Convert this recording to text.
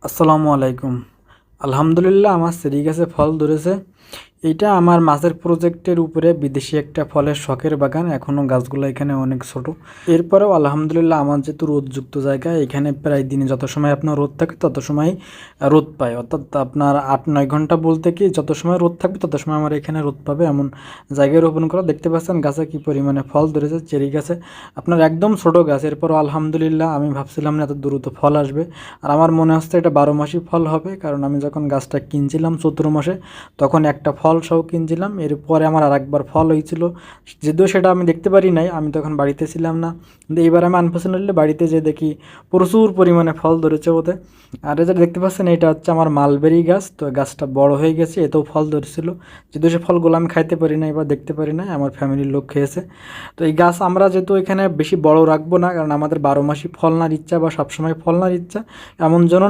আসসালামু আলাইকুম। আলহামদুলিল্লাহ আমার চেরি গাছে ফল ধরেছে। এইটা আমার মাছের প্রজেক্টের উপরে বিদেশি একটা ফলের শখের বাগান। এখনও গাছগুলো এখানে অনেক ছোট। এরপরেও আলহামদুলিল্লাহ আমার যেহেতু রোদযুক্ত জায়গা, এখানে প্রায় দিনে যত সময় আপনার রোদ থাকে তত সময় রোদ পায়। অর্থাৎ আপনার 8-9 ঘন্টা বলতে কি যত সময় রোদ থাকবে তত সময় আমার এখানে রোদ পাবে, এমন জায়গায় রোপণ করা। দেখতে পাচ্ছেন গাছে কি পরিমাণে ফল ধরেছে, চেরি গাছে। আপনার একদম ছোট গাছ, এরপরও আলহামদুলিল্লাহ আমি ভাবছিলাম না এত দ্রুত ফল আসবে। আর আমার মনে হচ্ছে এটা 12 মাসই ফল হবে, কারণ আমি যখন গাছটা কিনছিলাম চৈত্র মাসে তখন একটা ফল সহ কিনছিলাম। এরপরে আমার আরেকবার ফল হয়েছিল, যদিও সেটা আমি দেখতে পারি নাই, আমি তখন বাড়িতে ছিলাম না। কিন্তু এইবার আমি আনফর্চুনেটলি বাড়িতে যেয়ে দেখি প্রচুর পরিমাণে ফল ধরেছে ওতে। আর এটা দেখতে পাচ্ছেন এটা হচ্ছে আমার মালবেরি গাছ। তো গাছটা বড় হয়ে গেছে, এতেও ফল ধরেছিল, যদিও সে ফলগুলো আমি খাইতে পারি নাই বা দেখতে পারি না, আমার ফ্যামিলির লোক খেয়েছে। তো এই গাছ আমরা যেহেতু এখানে বেশি বড় রাখবো না, কারণ আমাদের 12 মাসই ফল নার ইচ্ছা বা সবসময় ফল নার ইচ্ছা, এমন জন্য